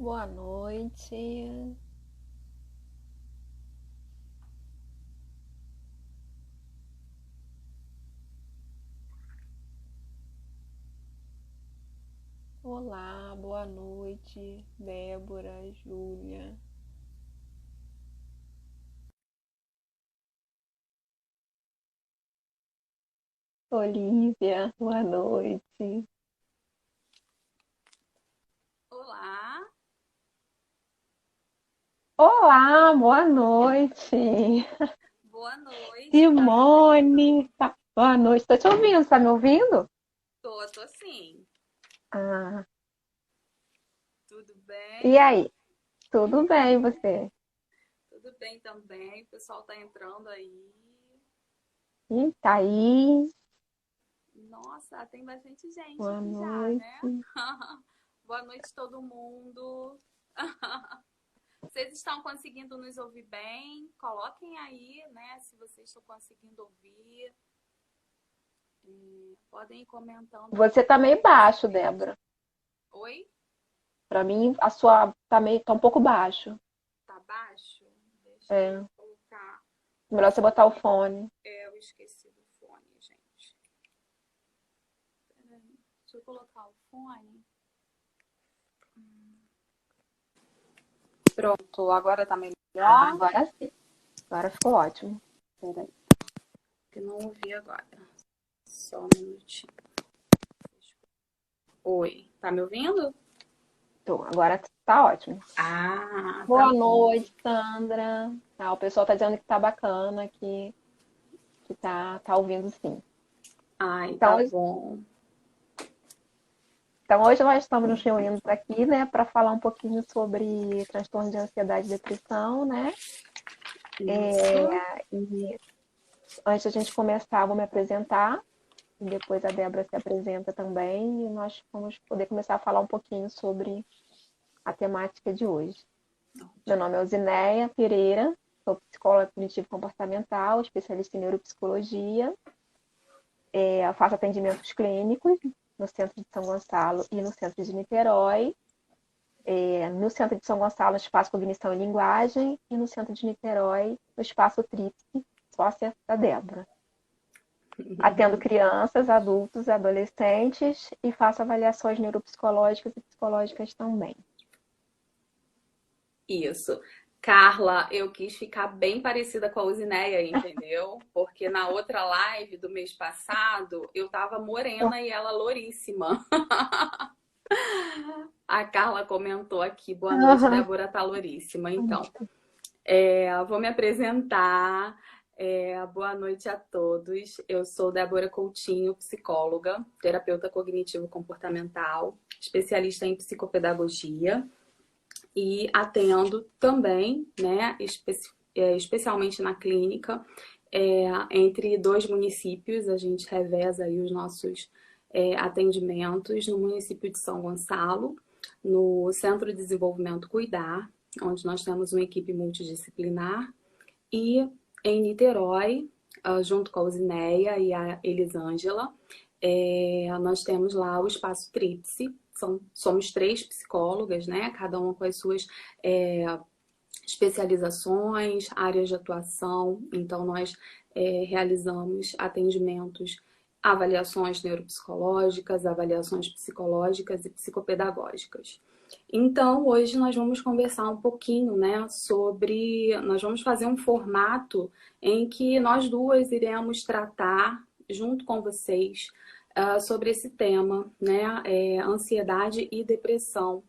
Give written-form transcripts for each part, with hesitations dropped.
Boa noite. Olá, boa noite, Débora, Júlia. Olivia, boa noite. Olá, Olá, boa noite. boa noite, tá me ouvindo? Simone, boa noite. Tô te ouvindo, tá me ouvindo? Tô sim. Ah, Tudo e bem? aí? Tudo bem, e você? Tudo bem também. O pessoal tá entrando aí. Ih, tá aí. Nossa, tem bastante gente Boa aqui já, né? noite. Boa noite, todo mundo. Vocês estão conseguindo nos ouvir bem? Coloquem aí, né, se vocês estão conseguindo ouvir. Podem ir comentando aí Você tá também meio com os baixo, ouvintes. Débora. Oi? Pra mim, a sua tá um pouco baixo. Tá baixo? Deixa eu É, colocar o melhor você botar o fone. fone. Eu esqueci do fone, gente. Peraí, deixa eu colocar o fone. Pronto, agora tá Ah, melhor? agora sim. Agora ficou ótimo. Peraí, que não ouvi agora. Só um minutinho. Oi, tá me ouvindo? Então, agora tá ótimo. Ah, tá Boa bom. noite, Sandra. O pessoal tá dizendo que tá bacana, que tá ouvindo sim. Ai, Então, tá bom. então hoje nós estamos nos reunindo aqui, né, para falar um pouquinho sobre transtorno de ansiedade e depressão, né? Isso. E antes de a gente começar, vou me apresentar, e depois a Débora se apresenta também, e nós vamos poder começar a falar um pouquinho sobre a temática de hoje. Meu nome é Osinéia Pereira, sou psicóloga cognitivo-comportamental, especialista em neuropsicologia. Eu faço atendimentos clínicos no centro de São Gonçalo e no centro de Niterói. No centro de São Gonçalo, no espaço Cognição e Linguagem, e no centro de Niterói, no espaço Tríplice, sócia da Débora. Atendo crianças, adultos, adolescentes e faço avaliações neuropsicológicas e psicológicas também. Isso. Carla, eu quis ficar bem parecida com a Usineia, entendeu? Porque na outra live do mês passado, eu tava morena e ela louríssima. A Carla comentou aqui, boa noite, Uhum. Débora tá louríssima. Então, vou me apresentar. Boa noite a todos. Eu sou Débora Coutinho, psicóloga, terapeuta cognitivo-comportamental, especialista em psicopedagogia e atendo também, né, especialmente na clínica, entre dois municípios. A gente reveza aí os nossos atendimentos no município de São Gonçalo, no Centro de Desenvolvimento Cuidar, onde nós temos uma equipe multidisciplinar, e em Niterói, junto com a Usineia e a Elisângela, nós temos lá o Espaço Tríplice. Somos três psicólogas, né? Cada uma com as suas especializações, áreas de atuação. Então, nós realizamos atendimentos, avaliações neuropsicológicas, avaliações psicológicas e psicopedagógicas. Então, hoje nós vamos conversar um pouquinho, né, sobre. Nós vamos fazer um formato em que nós duas iremos tratar, junto com vocês, sobre esse tema, né, ansiedade e depressão,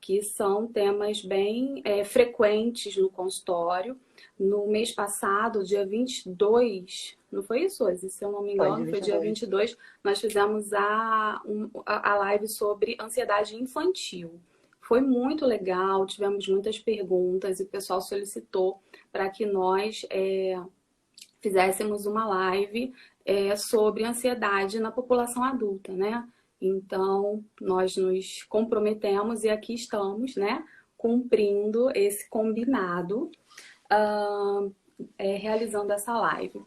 que são temas bem frequentes no consultório. No mês passado, dia 22, não foi isso, Ozzy? Se eu não me Foi de engano, foi dia 22. 22, nós fizemos a live sobre ansiedade infantil. Foi muito legal, tivemos muitas perguntas e o pessoal solicitou para que nós fizéssemos uma live sobre ansiedade na população adulta, né? Então, nós nos comprometemos e aqui estamos, né? Cumprindo esse combinado, realizando essa live.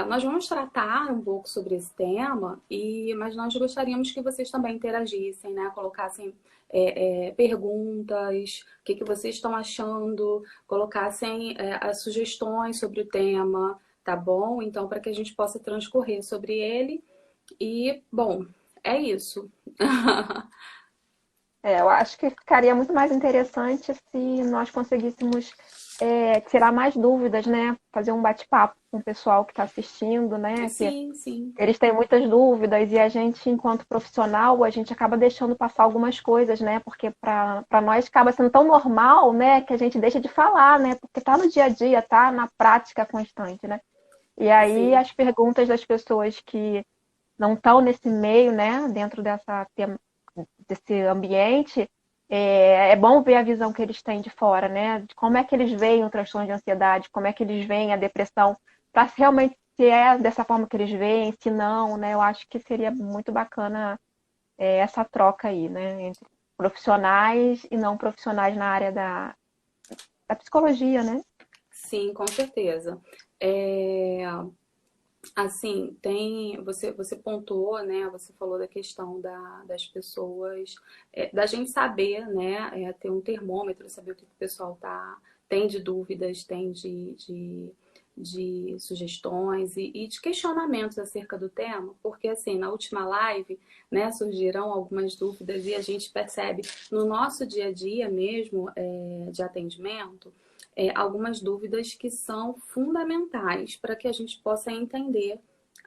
Nós vamos tratar um pouco sobre esse tema, mas nós gostaríamos que vocês também interagissem, né? Colocassem perguntas, o que vocês estão achando, colocassem as sugestões sobre o tema, tá bom? Então, para que a gente possa transcorrer sobre ele. E, bom, é isso. Eu acho que ficaria muito mais interessante se nós conseguíssemos tirar mais dúvidas, né? Fazer um bate-papo com o pessoal que está assistindo, né? Sim, sim. Eles têm muitas dúvidas e a gente, enquanto profissional, a gente acaba deixando passar algumas coisas, né? Porque para nós acaba sendo tão normal, né? Que a gente deixa de falar, né? Porque tá no dia a dia, tá na prática constante, né? E aí Sim. as perguntas das pessoas que não estão nesse meio, né? Dentro desse ambiente, é bom ver a visão que eles têm de fora, né? De como é que eles veem o transtorno de ansiedade, como é que eles veem a depressão, para realmente se é dessa forma que eles veem, se não, né? Eu acho que seria muito bacana essa troca aí, né? Entre profissionais e não profissionais na área da psicologia, né? Sim, com certeza. Assim, você pontuou, né? Você falou da questão das pessoas, da gente saber, né? Ter um termômetro, saber o que o pessoal tem de dúvidas, tem de sugestões e de questionamentos acerca do tema, porque assim, na última live, né, surgiram algumas dúvidas e a gente percebe no nosso dia a dia mesmo de atendimento, algumas dúvidas que são fundamentais para que a gente possa entender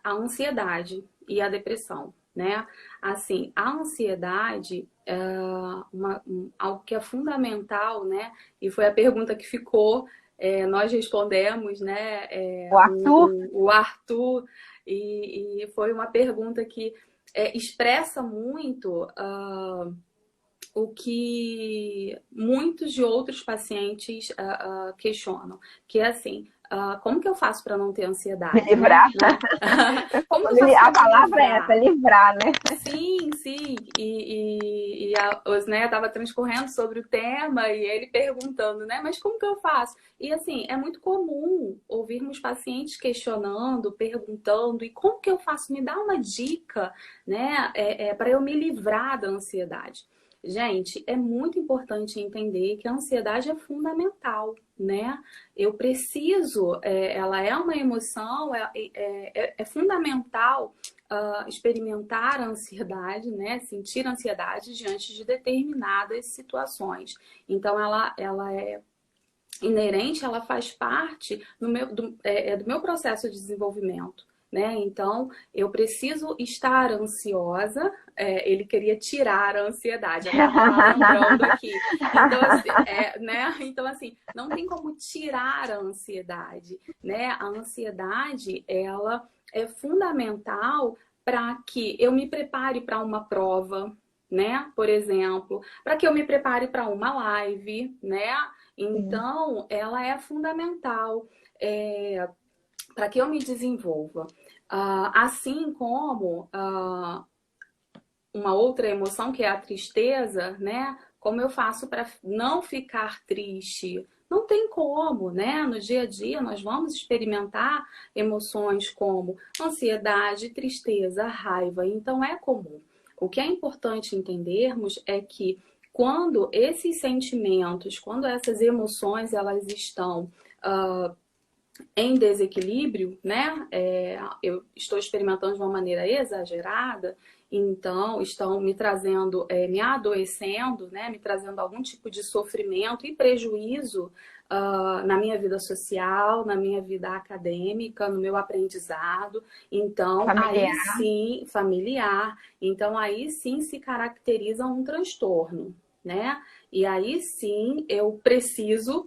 a ansiedade e a depressão, né? Assim, a ansiedade é algo que é fundamental, né? E foi a pergunta que ficou, nós respondemos, né? O Arthur? O Arthur, e foi uma pergunta que expressa muito o que muitos de outros pacientes questionam, que é assim, como que eu faço para não ter ansiedade? Me livrar. Né? Como que eu faço A palavra é essa, livrar, né? Sim, sim. E a Osnéia estava transcorrendo sobre o tema e ele perguntando, né? Mas como que eu faço? E assim, é muito comum ouvirmos pacientes questionando, perguntando, e como que eu faço? Me dá uma dica, né? Para eu me livrar da ansiedade. Gente, é muito importante entender que a ansiedade é fundamental, né? Eu preciso, ela é uma emoção, é fundamental experimentar a ansiedade, né? Sentir ansiedade diante de determinadas situações. Então, ela é inerente, ela faz parte do meu processo de desenvolvimento. Né? Então, eu preciso estar ansiosa. Ele queria tirar a ansiedade, até estava lembrando aqui. Então, assim, né? Então, assim, não tem como tirar a ansiedade. Né? A ansiedade, ela é fundamental para que eu me prepare para uma prova, né? Por exemplo, para que eu me prepare para uma live, né? Então, ela é fundamental para que eu me desenvolva. Assim como uma outra emoção, que é a tristeza, né? Como eu faço para não ficar triste? Não tem como, né? No dia a dia nós vamos experimentar emoções como ansiedade, tristeza, raiva. Então é comum. O que é importante entendermos é que quando esses sentimentos, quando essas emoções, elas estão em desequilíbrio, né? Eu estou experimentando de uma maneira exagerada, então estão me trazendo, me adoecendo, né? Me trazendo algum tipo de sofrimento e prejuízo na minha vida social, na minha vida acadêmica, no meu aprendizado. Então, familiar. aí sim, familiar. Então, aí sim se caracteriza um transtorno, né? E aí sim eu preciso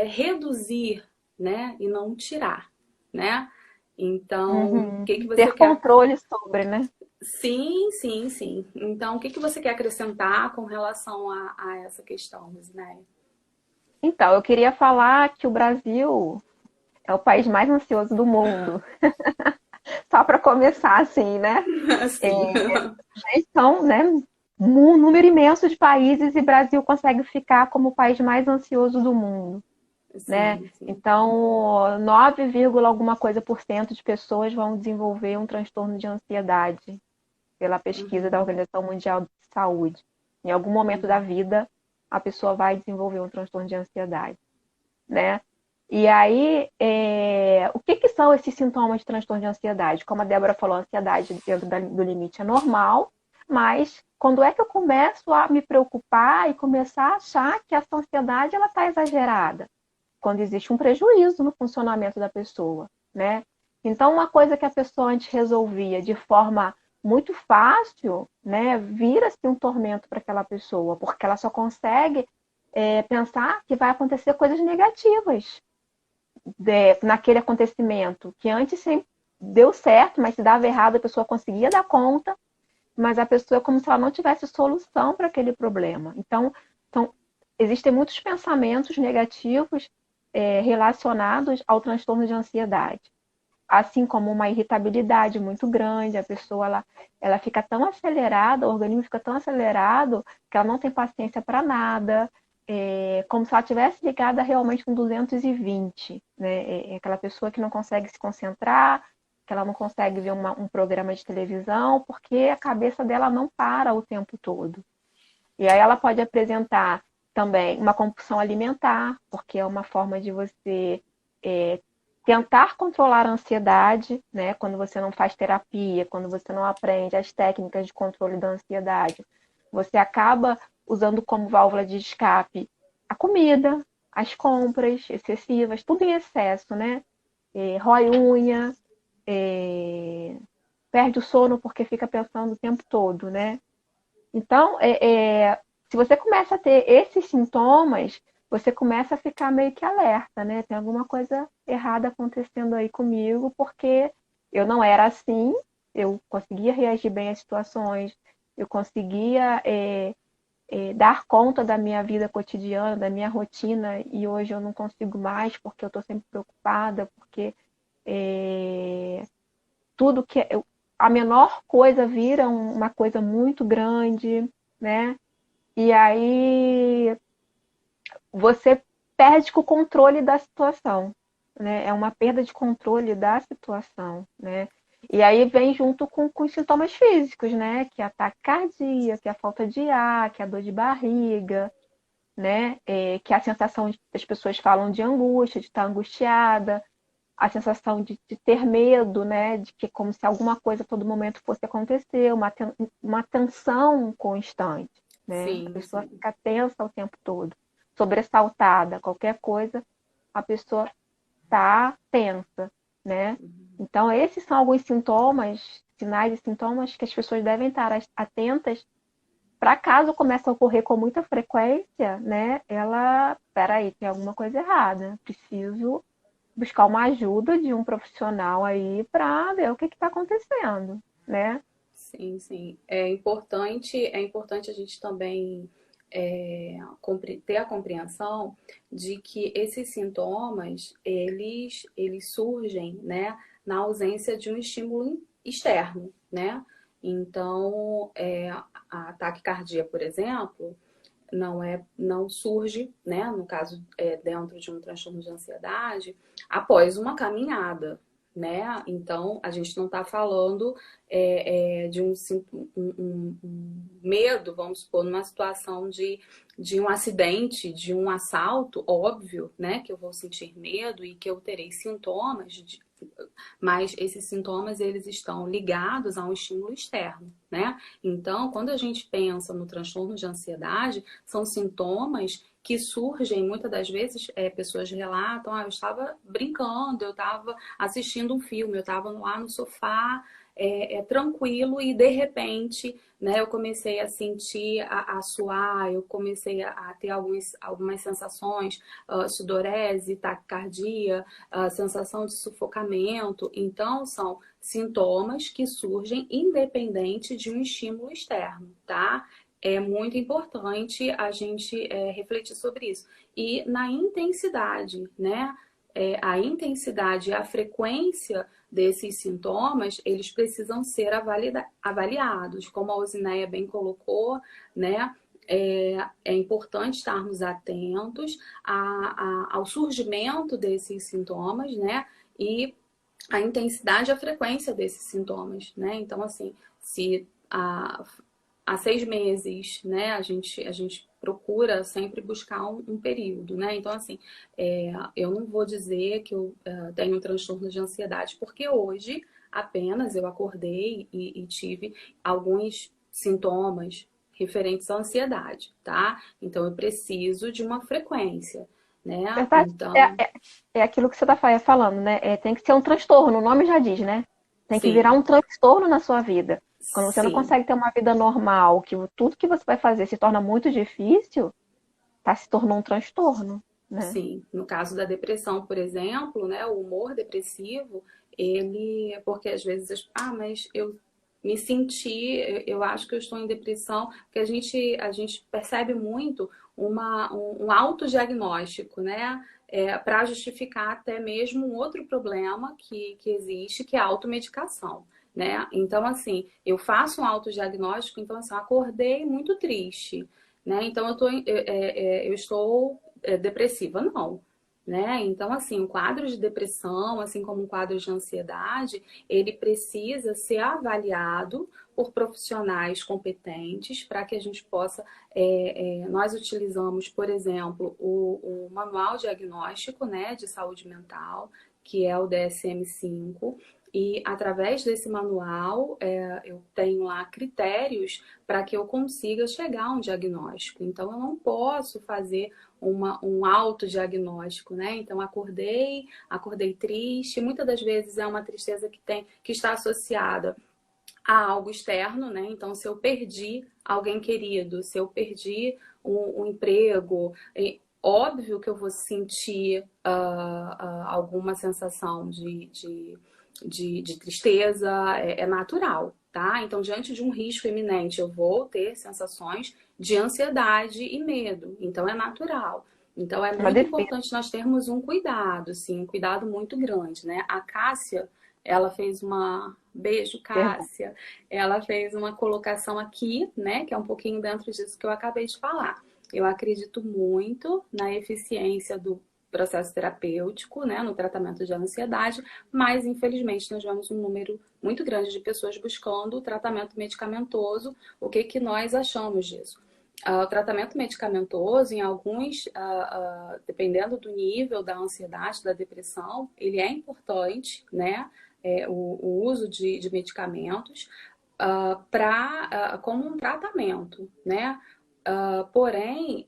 reduzir, né? E não tirar, né? Então, o que você ter quer? controle sobre, né? Sim, sim, sim. Então, o que você quer acrescentar com relação a essa questão, Rosinéia? Então, eu queria falar que o Brasil é o país mais ansioso do mundo. Só para começar, assim, né? Sim. São, né, um número imenso de países e o Brasil consegue ficar como o país mais ansioso do mundo. né? Sim, sim. Então, 9, alguma coisa por cento de pessoas vão desenvolver um transtorno de ansiedade, pela pesquisa da Uhum, Organização Mundial de Saúde. Em algum momento da uhum, vida, a pessoa vai desenvolver um transtorno de ansiedade, né? E aí, o que, que são esses sintomas de transtorno de ansiedade? Como a Débora falou, a ansiedade dentro do limite é normal, mas quando é que eu começo a me preocupar e começar a achar que essa ansiedade ela está exagerada? Quando existe um prejuízo no funcionamento da pessoa, né? Então, uma coisa que a pessoa antes resolvia de forma muito fácil, né, vira-se um tormento para aquela pessoa, porque ela só consegue pensar que vai acontecer coisas negativas naquele acontecimento, que antes sempre deu certo, mas se dava errado, a pessoa conseguia dar conta, mas a pessoa é como se ela não tivesse solução para aquele problema. Então, existem muitos pensamentos negativos relacionados ao transtorno de ansiedade. Assim como uma irritabilidade muito grande, a pessoa ela fica tão acelerada, o organismo fica tão acelerado que ela não tem paciência para nada, como se ela tivesse ligada realmente com 220, né? Aquela pessoa que não consegue se concentrar, que ela não consegue ver um programa de televisão, porque a cabeça dela não para o tempo todo. E aí ela pode apresentar também uma compulsão alimentar, porque é uma forma de você é, tentar controlar a ansiedade, né? Quando você não faz terapia, quando você não aprende as técnicas de controle da ansiedade, você acaba usando como válvula de escape a comida, as compras excessivas, tudo em excesso, né? Rói unha, é, perde o sono porque fica pensando o tempo todo, né? Então, se você começa a ter esses sintomas, você começa a ficar meio que alerta, né? Tem alguma coisa errada acontecendo aí comigo, porque eu não era assim, eu conseguia reagir bem às situações, eu conseguia dar conta da minha vida cotidiana, da minha rotina, e hoje eu não consigo mais porque eu estou sempre preocupada, porque é, tudo que a menor coisa vira uma coisa muito grande, né? E aí você perde o controle da situação, né? É uma perda de controle da situação, né? E aí vem junto com os sintomas físicos, né? Que é a taquicardia, que é a falta de ar, que é a dor de barriga, né? Que é a sensação de, as pessoas falam de angústia, de estar angustiada, a sensação de ter medo, né? De que é como se alguma coisa a todo momento fosse acontecer, uma tensão constante, né? A Sim, pessoa sim. fica tensa o tempo todo, sobressaltada, qualquer coisa, a pessoa está tensa, né? Uhum. Então, esses são alguns sintomas, sinais e sintomas que as pessoas devem estar atentas para caso comece a ocorrer com muita frequência, né? Peraí, tem alguma coisa errada, preciso buscar uma ajuda de um profissional aí para ver o que está acontecendo, né? Sim, sim. É importante a gente também ter a compreensão de que esses sintomas, eles surgem, né, na ausência de um estímulo externo, né? Então, a taquicardia, por exemplo, não surge, né, no caso dentro de um transtorno de ansiedade, após uma caminhada, né? Então a gente não está falando de um medo, vamos supor, numa situação de um acidente, de um assalto, óbvio, né, que eu vou sentir medo e que eu terei sintomas mas esses sintomas eles estão ligados a um estímulo externo, né? Então, quando a gente pensa no transtorno de ansiedade, são sintomas que surgem, muitas das vezes, pessoas relatam, eu estava brincando, eu estava assistindo um filme, eu estava lá no sofá, tranquilo, e de repente, né, eu comecei a sentir a suar, eu comecei a ter algumas sensações, sudorese, taquicardia, a sensação de sufocamento. Então, são sintomas que surgem independente de um estímulo externo, tá? É muito importante a gente refletir sobre isso. E na intensidade, né? A intensidade e a frequência desses sintomas, eles precisam ser avaliados. Como a Osineia bem colocou, né? é importante estarmos atentos ao surgimento desses sintomas, né? E a intensidade e a frequência desses sintomas, né? Então, assim, se há 6 meses, né, a gente procura sempre buscar um período, né? Então, assim, eu não vou dizer que eu tenho um transtorno de ansiedade, porque hoje apenas eu acordei e tive alguns sintomas referentes à ansiedade, tá? Então, eu preciso de uma frequência, né? Verdade, Então, é aquilo que você está falando, né? Tem que ser um transtorno, o nome já diz, né? Tem que virar sim, um transtorno na sua vida. Quando você não sim. consegue ter uma vida normal, que tudo que você vai fazer se torna muito difícil, tá, se tornou um transtorno, né? Sim, no caso da depressão, por exemplo, né, o humor depressivo, ele, porque às vezes, mas eu me senti, eu acho que eu estou em depressão, porque a gente percebe muito um autodiagnóstico, né, para justificar até mesmo um outro problema que existe, que é a automedicação. Né? Então, assim, eu faço um autodiagnóstico, então, assim, eu acordei muito triste, né? Então, eu estou depressiva, não. Né? Então, assim, o quadro de depressão, assim como o quadro de ansiedade, ele precisa ser avaliado por profissionais competentes para que a gente possa. Nós utilizamos, por exemplo, o Manual Diagnóstico, né, de Saúde Mental, que é o DSM-5, e através desse manual eu tenho lá critérios para que eu consiga chegar a um diagnóstico. Então, eu não posso fazer um autodiagnóstico, né? Então, acordei triste. Muitas das vezes é uma tristeza que está associada a algo externo, né? Então, se eu perdi alguém querido, se eu perdi um emprego, óbvio que eu vou sentir alguma sensação de tristeza, é natural, tá? Então, diante de um risco iminente, eu vou ter sensações de ansiedade e medo. Então, é natural. Então, é Uma muito defesa. importante nós termos um cuidado, sim, um cuidado muito grande, né? A Cássia, ela fez uma... Beijo, Pergunta. Cássia. Ela fez uma colocação aqui, né? Que é um pouquinho dentro disso que eu acabei de falar. Eu acredito muito na eficiência do processo terapêutico, né, no tratamento de ansiedade, mas infelizmente nós vemos um número muito grande de pessoas buscando o tratamento medicamentoso. O que que nós achamos disso? O tratamento medicamentoso, em alguns, dependendo do nível da ansiedade, da depressão, ele é importante, né? O uso de medicamentos como um tratamento, né? Porém,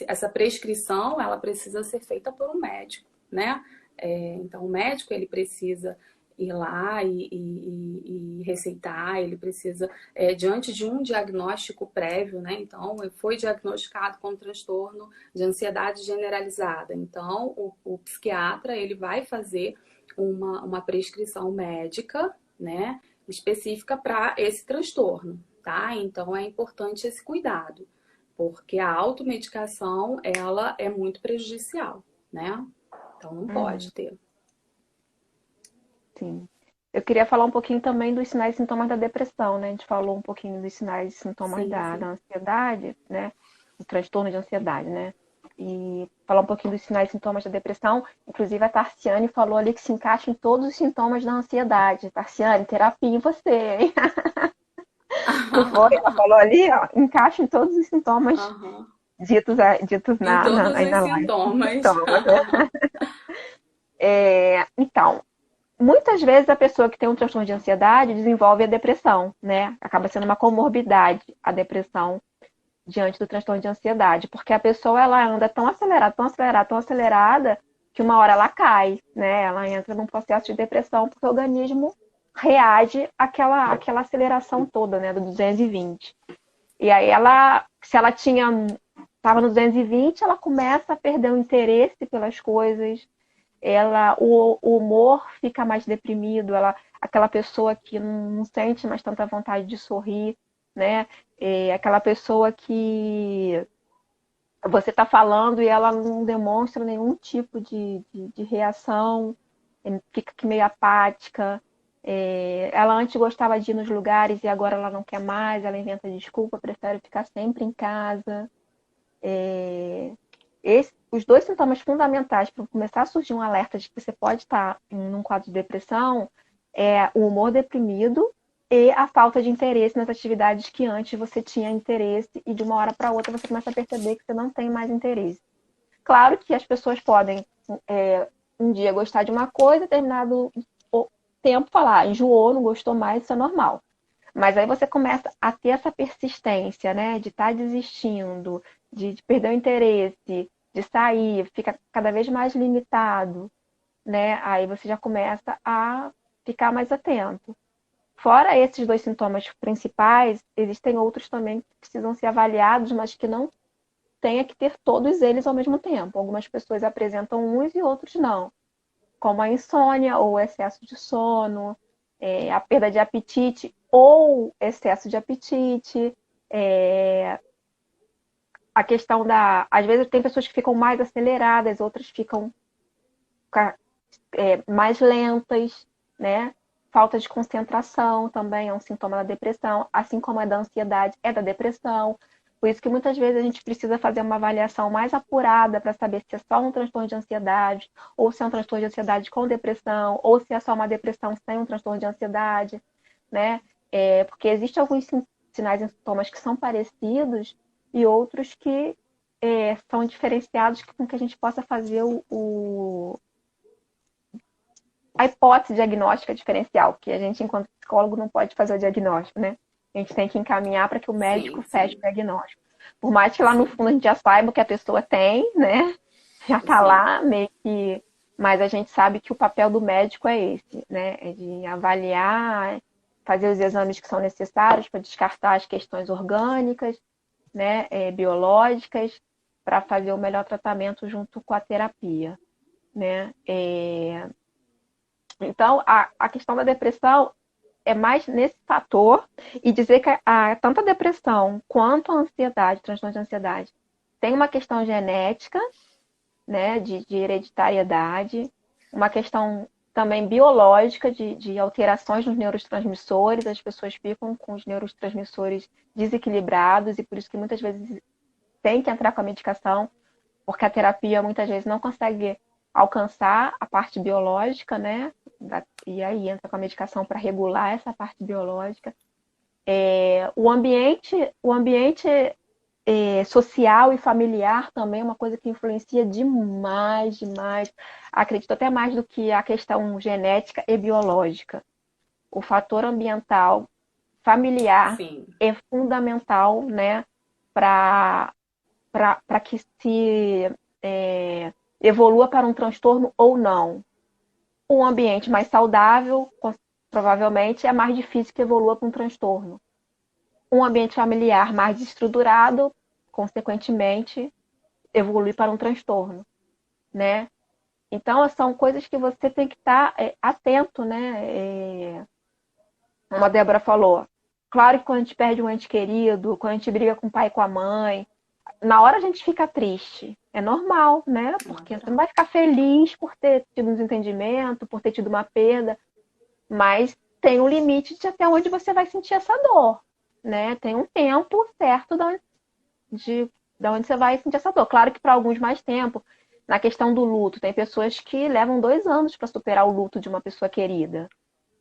essa prescrição ela precisa ser feita por um médico, né? Então, o médico ele precisa ir lá e receitar, ele precisa, diante de um diagnóstico prévio, né? Então, foi diagnosticado com transtorno de ansiedade generalizada. Então, o psiquiatra ele vai fazer uma prescrição médica, né? Específica para esse transtorno, tá? Então, é importante esse cuidado porque a automedicação, ela é muito prejudicial, né? Então não Uhum, pode ter. sim. Eu queria falar um pouquinho também dos sinais e sintomas da depressão, né? A gente falou um pouquinho dos sinais e sintomas Sim, da sim. ansiedade, né? Do transtorno de ansiedade, né? E falar um pouquinho dos sinais e sintomas da depressão. Inclusive, a Tarciane falou ali que se encaixa em todos os sintomas da ansiedade. Tarciane, terapia em você, hein? Não foi? Ela falou ali, ó, encaixa em todos os sintomas Uhum. ditos Em todos aí os na live. sintomas. Sintomas, né? Então, muitas vezes a pessoa que tem um transtorno de ansiedade desenvolve a depressão, né? Acaba sendo uma comorbidade a depressão diante do transtorno de ansiedade, porque a pessoa ela anda tão acelerada, tão acelerada, tão acelerada que uma hora ela cai, né? Ela entra num processo de depressão porque o organismo reage àquela aceleração toda, né, do 220. E aí ela, se ela estava no 220, ela começa a perder o interesse pelas coisas, o humor fica mais deprimido, aquela pessoa que não sente mais tanta vontade de sorrir, né? Aquela pessoa que você está falando e ela não demonstra nenhum tipo de reação, fica meio apática. Ela antes gostava de ir nos lugares e agora ela não quer mais, ela inventa desculpa, prefere ficar sempre em casa. Os dois sintomas fundamentais para começar a surgir um alerta de que você pode estar num quadro de depressão é o humor deprimido e a falta de interesse nas atividades que antes você tinha interesse e de uma hora para outra você começa a perceber que você não tem mais interesse. Claro que as pessoas podem um dia gostar de uma coisa, determinado tempo falar, enjoou, não gostou mais, isso é normal. Mas aí você começa a ter essa persistência, né? De estar desistindo, de perder o interesse, de sair, fica cada vez mais limitado, né? Aí você já começa a ficar mais atento. Fora esses dois sintomas principais, existem outros também que precisam ser avaliados, mas que não tenha que ter todos eles ao mesmo tempo. Algumas pessoas apresentam uns e outros não, como a insônia ou o excesso de sono, a perda de apetite ou excesso de apetite, a questão da. Às vezes tem pessoas que ficam mais aceleradas, outras ficam mais lentas, né? Falta de concentração também é um sintoma da depressão, assim como é da ansiedade, é da depressão. Por isso que muitas vezes a gente precisa fazer uma avaliação mais apurada para saber se é só um transtorno de ansiedade, ou se é um transtorno de ansiedade com depressão, ou se é só uma depressão sem um transtorno de ansiedade, né? Porque existem alguns sinais e sintomas que são parecidos e outros que são diferenciados com que a gente possa fazer a hipótese diagnóstica diferencial, que a gente, enquanto psicólogo, não pode fazer o diagnóstico, né? A gente tem que encaminhar para que o médico feche o diagnóstico. Por mais que lá no fundo a gente já saiba o que a pessoa tem, né? Já está lá, meio que. Mas a gente sabe que o papel do médico é esse, né? É de avaliar, fazer os exames que são necessários para descartar as questões orgânicas, né? Biológicas, para fazer o melhor tratamento junto com a terapia, né? Então, a questão da depressão é mais nesse fator e dizer que tanto a depressão quanto a ansiedade, transtorno de ansiedade, tem uma questão genética, né, de hereditariedade, uma questão também biológica de alterações nos neurotransmissores, as pessoas ficam com os neurotransmissores desequilibrados e por isso que muitas vezes tem que entrar com a medicação, porque a terapia muitas vezes não consegue alcançar a parte biológica, né? E aí entra com a medicação para regular essa parte biológica. O ambiente social e familiar também é uma coisa que influencia demais, demais. Acredito até mais do que a questão genética e biológica. O fator ambiental, familiar, Sim. é fundamental, né? Para que se evolua para um transtorno ou não. Um ambiente mais saudável, provavelmente, é mais difícil que evolua para um transtorno. Um ambiente familiar mais desestruturado, consequentemente, evolui para um transtorno, né? Então, são coisas que você tem que estar atento, né? Como a Débora falou, claro que quando a gente perde um ente querido, quando a gente briga com o pai e com a mãe, na hora a gente fica triste. É normal, né? Porque você não vai ficar feliz por ter tido um desentendimento, por ter tido uma perda, mas tem um limite de até onde você vai sentir essa dor, né? Tem um tempo certo de onde você vai sentir essa dor. Claro que para alguns mais tempo. Na questão do luto, tem pessoas que levam 2 anos para superar o luto de uma pessoa querida,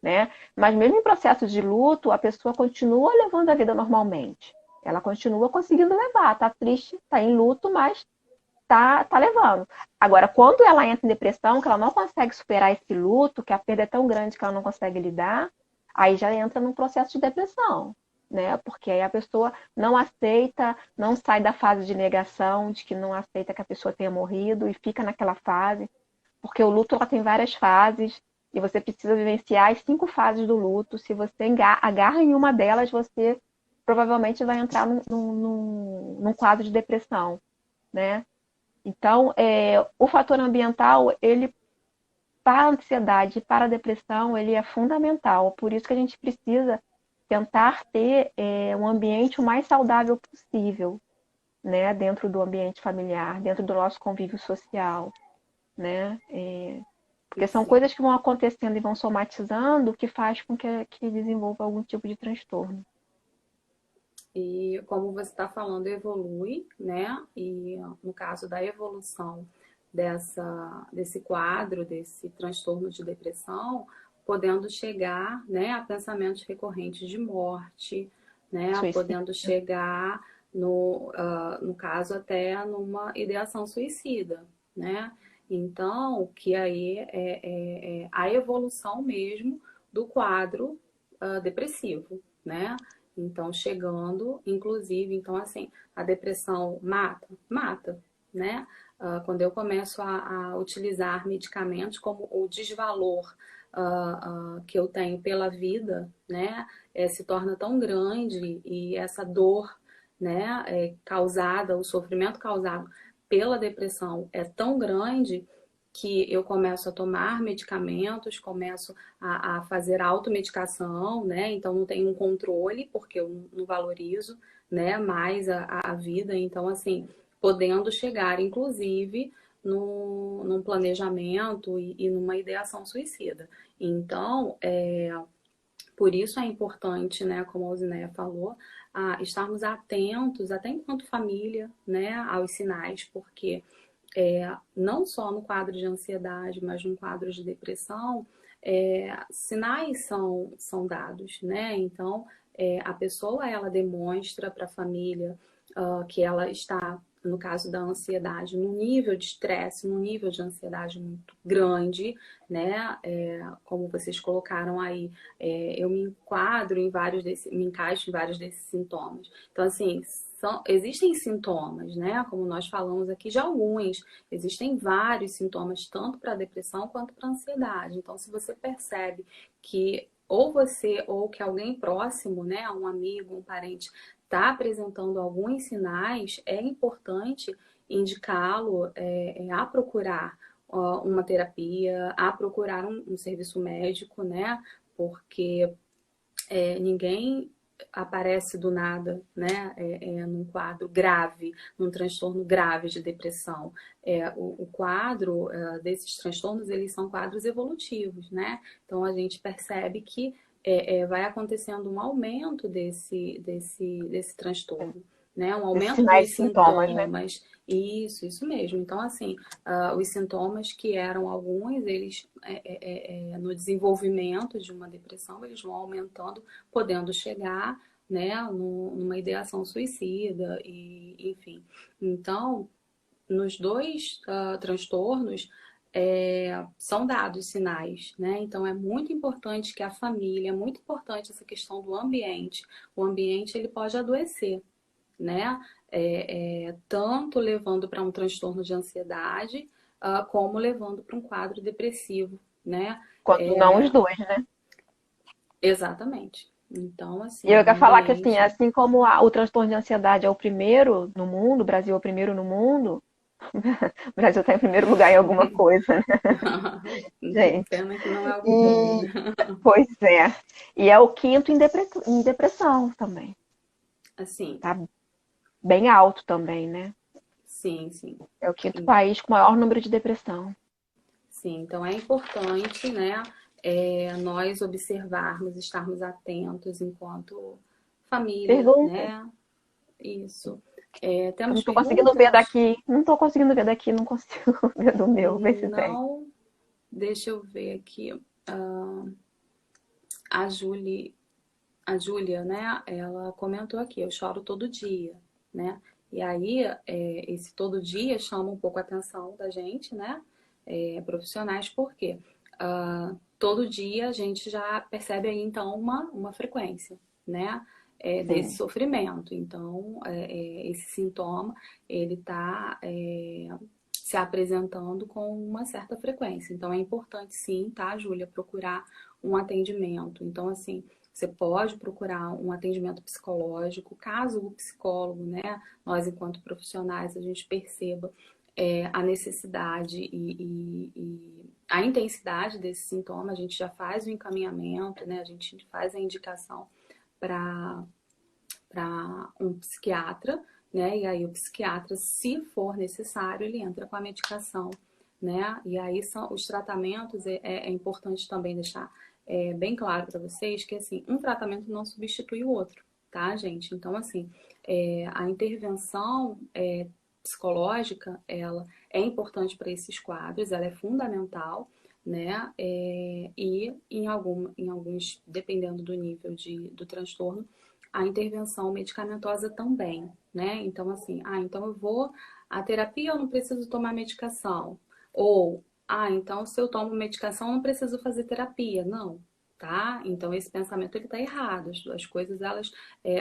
né? Mas mesmo em processo de luto, a pessoa continua levando a vida normalmente. Ela continua conseguindo levar, tá triste, tá em luto, mas tá levando. Agora, quando ela entra em depressão, que ela não consegue superar esse luto, que a perda é tão grande que ela não consegue lidar, aí já entra num processo de depressão, né? Porque aí a pessoa não aceita, não sai da fase de negação, de que não aceita que a pessoa tenha morrido e fica naquela fase, porque o luto ela tem várias fases e você precisa vivenciar as 5 fases do luto. Se você agarra em uma delas, você provavelmente vai entrar num quadro de depressão, né? Então, o fator ambiental, ele para a ansiedade e para a depressão, ele é fundamental. Por isso que a gente precisa tentar ter um ambiente o mais saudável possível, né? Dentro do ambiente familiar, dentro do nosso convívio social, né? Porque são sim. coisas que vão acontecendo e vão somatizando que faz com que desenvolva algum tipo de transtorno. E como você está falando, evolui, né? E no caso da evolução desse quadro, desse transtorno de depressão, podendo chegar, né, a pensamentos recorrentes de morte, né? Suicídio. Podendo chegar, no caso, até numa ideação suicida, né? Então, que aí é a evolução mesmo do quadro depressivo, né? Então, chegando, inclusive, então, assim, a depressão mata? Mata, né? Quando eu começo a utilizar medicamentos, como o desvalor que eu tenho pela vida, né? Se torna tão grande e essa dor, né? Causada, o sofrimento causado pela depressão é tão grande que eu começo a tomar medicamentos, começo a fazer automedicação, né? Então não tenho um controle, porque eu não valorizo, né, mais a vida. Então, assim, podendo chegar, inclusive, num planejamento e numa ideação suicida. Então, por isso é importante, né, como a Alzineia falou, estarmos atentos, até enquanto família, né, aos sinais, porque não só no quadro de ansiedade, mas no quadro de depressão, sinais são dados, né? Então, a pessoa, ela demonstra para a família que ela está, no caso da ansiedade, num nível de estresse, num nível de ansiedade muito grande, né? Como vocês colocaram aí, eu me enquadro em me encaixo em vários desses sintomas. Então, assim, existem sintomas, né? Como nós falamos aqui de alguns, existem vários sintomas, tanto para depressão quanto para ansiedade. Então, se você percebe que ou você ou que alguém próximo, né, um amigo, um parente, está apresentando alguns sinais, é importante indicá-lo a procurar uma terapia, a procurar um serviço médico, né? Porque ninguém aparece do nada, né, num quadro grave, num transtorno grave de depressão. O quadro desses transtornos, eles são quadros evolutivos, né? Então a gente percebe que vai acontecendo um aumento desse transtorno, né? Um Esses aumento sinais dos e sintomas, né? sintomas. Isso mesmo. Então, assim, os sintomas que eram alguns, eles, no desenvolvimento de uma depressão, eles vão aumentando, podendo chegar, né, numa ideação suicida, e, enfim. Então, nos dois transtornos, são dados sinais, né? Então, é muito importante que a família, é muito importante essa questão do ambiente. O ambiente, ele pode adoecer, né? Tanto levando para um transtorno de ansiedade, como levando para um quadro depressivo, né? Quando não os dois, né? Exatamente. Então, E assim, eu o ia falar que, assim, ambiente. assim como o transtorno de ansiedade é o primeiro no mundo, o Brasil é o primeiro no mundo, o Brasil está em primeiro lugar em alguma coisa, né, gente? Pena que não é algo bom, né? E, pois é. E é o quinto em depressão também. Assim, Tá bem alto também, né? sim, sim. É o quinto país com maior número de depressão. Sim, então é importante, né, nós observarmos, estarmos atentos enquanto família, Pergunta. né? Isso. Eu não Temos tô conseguindo ver perguntas? daqui. Não tô conseguindo ver daqui, não consigo ver do meu. Vê se tem. Não, deixa eu ver aqui. A Julie, a Júlia, né? Ela comentou aqui, eu choro todo dia, né? E aí, esse todo dia chama um pouco a atenção da gente, né? Profissionais, por quê? Todo dia a gente já percebe aí, então, uma frequência, né? Desse Sim. sofrimento. Então, esse sintoma, ele tá se apresentando com uma certa frequência. Então, é importante, sim, tá, Júlia, procurar um atendimento. Então, assim, você pode procurar um atendimento psicológico, caso o psicólogo, né, nós enquanto profissionais, a gente perceba a necessidade e a intensidade desse sintoma, a gente já faz o encaminhamento, né, a gente faz a indicação para um psiquiatra, né, e aí o psiquiatra, se for necessário, ele entra com a medicação né? E aí são os tratamentos, é importante também deixar bem claro para vocês que, assim, um tratamento não substitui o outro, tá, gente? Então, assim, a intervenção psicológica, ela é importante para esses quadros, ela é fundamental, né? E em alguns, dependendo do nível do transtorno, a intervenção medicamentosa também, né? Então, assim, então eu vou à terapia, eu não preciso tomar medicação. Ou, então se eu tomo medicação, eu não preciso fazer terapia. Não, tá? Então esse pensamento ele tá errado. As duas coisas, elas,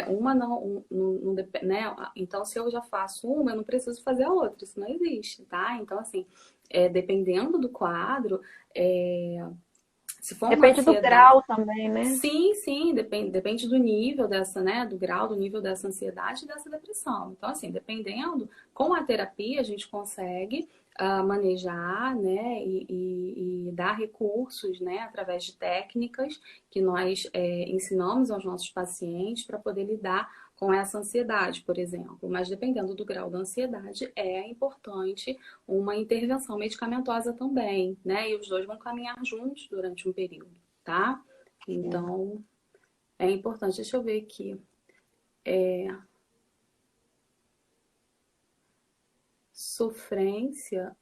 uma não né? Então se eu já faço uma, eu não preciso fazer a outra. Isso não existe, tá? Então, assim, dependendo do quadro, se for uma Depende do ansiedade. grau também, né? Sim, sim, depende do nível dessa, né, do grau, do nível dessa ansiedade e dessa depressão. Então, assim, dependendo, com a terapia a gente consegue manejar, né, e dar recursos, né, através de técnicas que nós ensinamos aos nossos pacientes para poder lidar com essa ansiedade, por exemplo. Mas dependendo do grau da ansiedade, é importante uma intervenção medicamentosa também, né, e os dois vão caminhar juntos durante um período, tá? Então, é importante. Deixa eu ver aqui. Sofrência,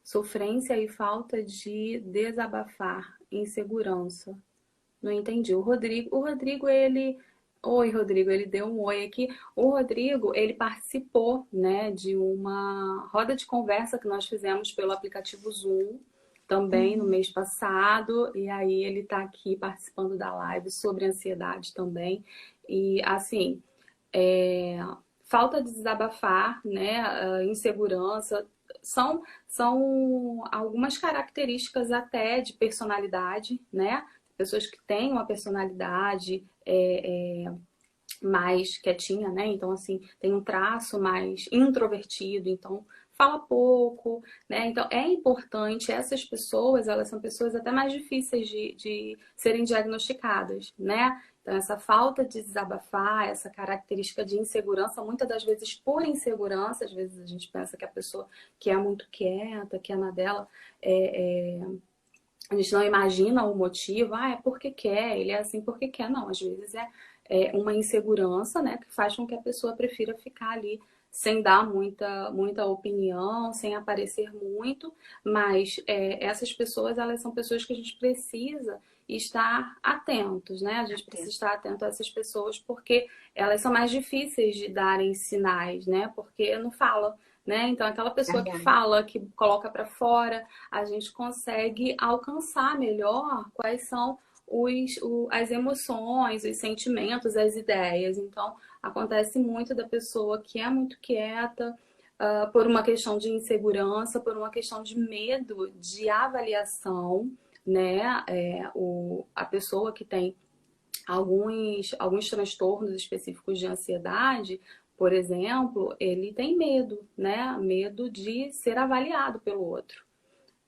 sofrência e falta de desabafar, insegurança. Não entendi. O Rodrigo, ele... Oi, Rodrigo, ele deu um oi aqui. O Rodrigo, ele participou, né, de uma roda de conversa que nós fizemos pelo aplicativo Zoom, também no mês passado, e aí ele está aqui participando da live sobre ansiedade também. E, assim, falta de desabafar, né, insegurança, são algumas características até de personalidade, né? Pessoas que têm uma personalidade mais quietinha, né? Então, assim, tem um traço mais introvertido, então fala pouco, né? Então, é importante, essas pessoas, elas são pessoas até mais difíceis de serem diagnosticadas, né? Então, essa falta de desabafar, essa característica de insegurança, muitas das vezes por insegurança, às vezes a gente pensa que a pessoa que é muito quieta, que é na dela, a gente não imagina o motivo, é porque quer, ele é assim porque quer. Não, às vezes é uma insegurança, né, que faz com que a pessoa prefira ficar ali sem dar muita opinião, sem aparecer muito, mas essas pessoas, elas são pessoas que a gente precisa estar atentos, né? A gente precisa estar atento a essas pessoas porque elas são mais difíceis de darem sinais, né? Porque não fala, né? Então, aquela pessoa que fala, que coloca para fora, a gente consegue alcançar melhor quais são as emoções, os sentimentos, as ideias. Então, acontece muito da pessoa que é muito quieta, por uma questão de insegurança, por uma questão de medo de avaliação, né? A pessoa que tem alguns transtornos específicos de ansiedade, por exemplo, ele tem medo, né? Medo de ser avaliado pelo outro,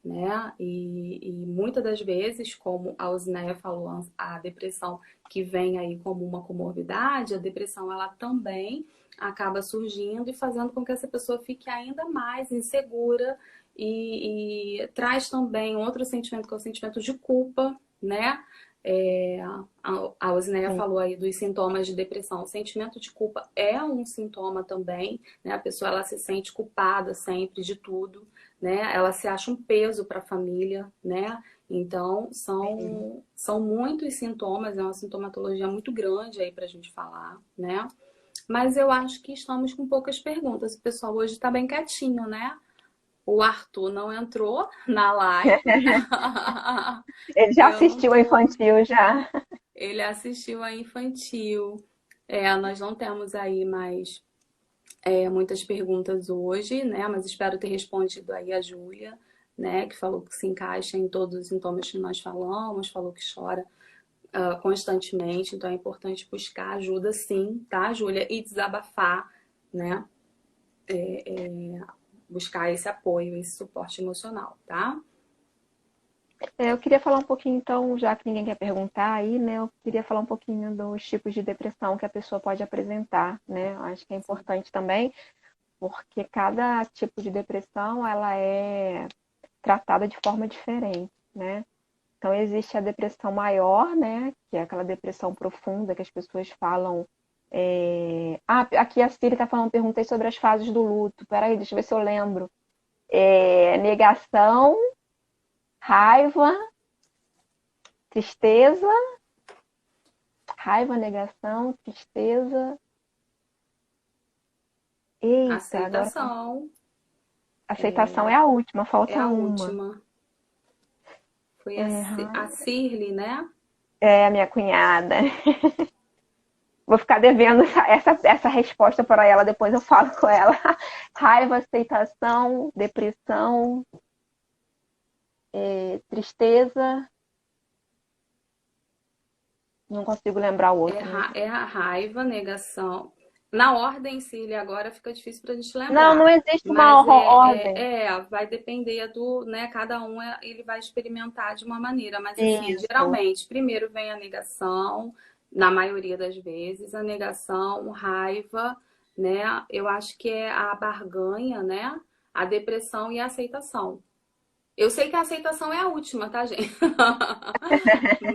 né? E muitas das vezes, como a Osneia falou, a depressão que vem aí como uma comorbidade, a depressão ela também acaba surgindo e fazendo com que essa pessoa fique ainda mais insegura e traz também outro sentimento que é o sentimento de culpa, né? A Osneia falou aí dos sintomas de depressão. O sentimento de culpa é um sintoma também, né? A pessoa ela se sente culpada sempre de tudo, né? Ela se acha um peso para a família, né? Então, são muitos sintomas, é uma sintomatologia muito grande aí para a gente falar, né? Mas eu acho que estamos com poucas perguntas. O pessoal hoje está bem quietinho, né? O Arthur não entrou na live. Ele já assistiu a infantil, já. Ele assistiu a infantil. Nós não temos aí mais muitas perguntas hoje, né? Mas espero ter respondido aí a Júlia, né? Que falou que se encaixa em todos os sintomas que nós falamos, falou que chora constantemente, então é importante buscar ajuda sim, tá, Júlia? E desabafar, né? Buscar esse apoio, esse suporte emocional, tá? Eu queria falar um pouquinho, então, já que ninguém quer perguntar aí, né? Eu queria falar um pouquinho dos tipos de depressão que a pessoa pode apresentar, né? Eu acho que é importante também, porque cada tipo de depressão ela é tratada de forma diferente, né? Então existe a depressão maior, né? Que é aquela depressão profunda que as pessoas falam. Aqui a Ciri está falando, perguntei sobre as fases do luto. Peraí, deixa eu ver se eu lembro. Negação, raiva, tristeza, negação, tristeza. Eita, agora Aceitação aceitação é a última, é falta a uma. última. Foi a É, Cirle, né? é a minha cunhada. Vou ficar devendo essa resposta para ela, depois eu falo com ela. Raiva, aceitação, depressão, tristeza. Não consigo lembrar o outro. É a raiva, negação. Na ordem, Cirle, agora fica difícil para a gente Não lembrar. existe uma Mas ordem. vai depender do, né? Cada um ele vai experimentar de uma maneira. Mas assim, Isso. geralmente, primeiro vem a negação, na maioria das vezes, a negação, raiva, né? Eu acho que é a barganha, né? A depressão e a aceitação. Eu sei que a aceitação é a última, tá, gente?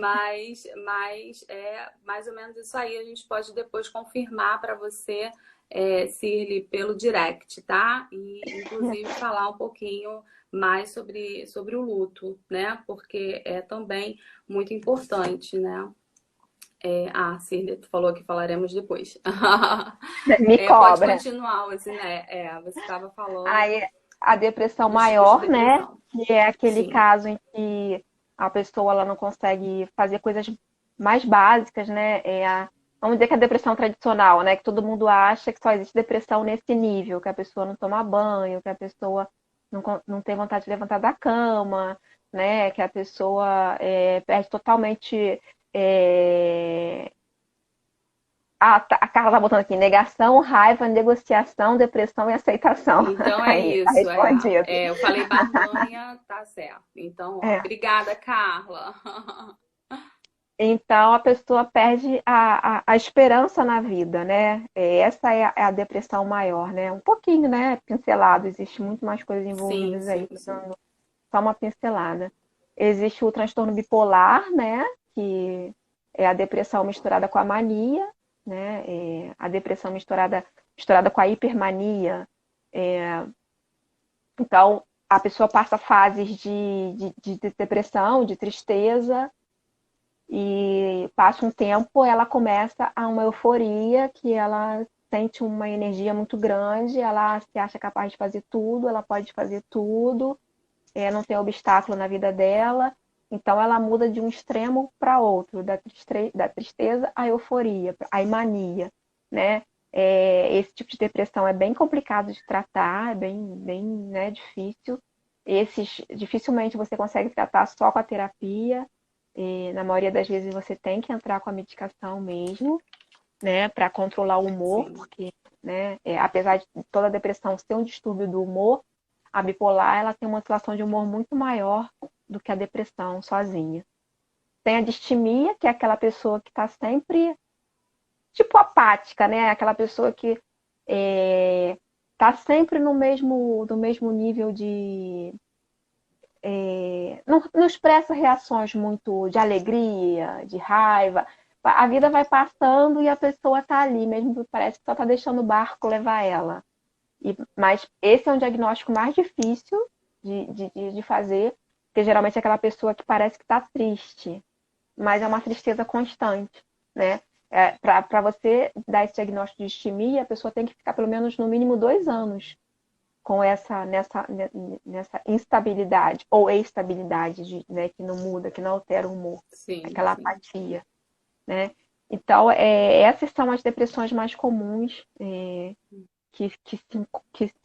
Mas é mais ou menos isso aí. A gente pode depois confirmar para você, Cirle, pelo direct, tá? E inclusive falar um pouquinho mais sobre o luto, né? Porque é também muito importante, né? Cirle, tu falou que falaremos depois. Me Pode cobra. continuar, assim, né? Você estava falando Aí a depressão dos tipos de maior, né? depressão. Que é aquele Sim, caso em que a pessoa ela não consegue fazer coisas mais básicas, né? Vamos dizer que a depressão tradicional, né? Que todo mundo acha que só existe depressão nesse nível, que a pessoa não toma banho, que a pessoa não tem vontade de levantar da cama, né? Que a pessoa perde totalmente. é, a Carla tá botando aqui: negação, raiva, negociação, depressão e aceitação. então é Aí, tá isso. respondido. Eu falei barganha, tá certo. Então, ó, É. obrigada, Carla. Então a pessoa perde a esperança na vida, né? Essa é a depressão maior, né? Um pouquinho, né? Pincelado, existe muito mais coisas Sim, envolvidas aí, sim, sim. dando só uma pincelada. Existe o transtorno bipolar, né? Que é a depressão misturada com a mania, né? A depressão misturada com a hipermania. Então, a pessoa passa fases de depressão, de tristeza, e passa um tempo, ela começa a uma euforia, que ela sente uma energia muito grande, ela se acha capaz de fazer tudo, ela pode fazer tudo, não tem obstáculo na vida dela. Então ela muda de um extremo para outro, da tristeza à euforia, à mania, né? Esse tipo de depressão é bem complicado de tratar, é bem, né, difícil. Dificilmente você consegue tratar só com a terapia. Na maioria das vezes você tem que entrar com a medicação mesmo, né, para controlar o humor, Sim, porque, né, apesar de toda a depressão ser um distúrbio do humor, a bipolar ela tem uma oscilação de humor muito maior do que a depressão sozinha. Tem a distimia, que é aquela pessoa que está sempre tipo apática, né? Aquela pessoa que está sempre no mesmo nível de não expressa reações muito de alegria, de raiva. A vida vai passando e a pessoa está ali, mesmo que parece que só está deixando o barco levar ela. Mas esse é um diagnóstico mais difícil de fazer, porque geralmente é aquela pessoa que parece que está triste, mas é uma tristeza constante, né? Para você dar esse diagnóstico de distimia, a pessoa tem que ficar pelo menos no mínimo 2 anos com nessa instabilidade ou estabilidade, né, que não muda, que não altera o humor, sim, aquela sim. apatia, né? Então, essas são as depressões mais comuns, e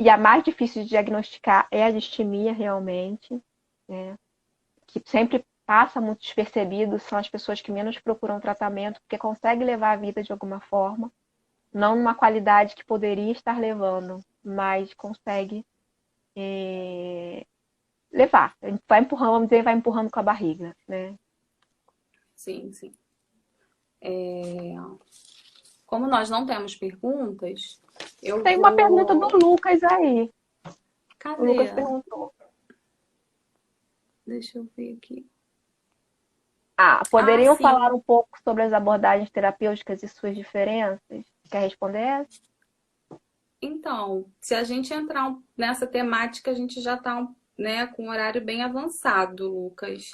a mais difícil de diagnosticar é a distimia, realmente, né? Que sempre passa muito despercebido, são as pessoas que menos procuram tratamento, porque conseguem levar a vida de alguma forma, não numa qualidade que poderia estar levando, mas consegue levar. A gente vai empurrando, vamos dizer, vai empurrando com a barriga, né? Sim, sim. Como nós não temos perguntas, Eu Tem uma pergunta do vou... Lucas aí. O Cadê? Lucas perguntou. Deixa eu ver aqui. Ah, Poderiam falar sim. um pouco sobre as abordagens terapêuticas e suas diferenças? Quer responder essa? Então, se a gente entrar nessa temática, a gente já está, né, com um horário bem avançado, Lucas.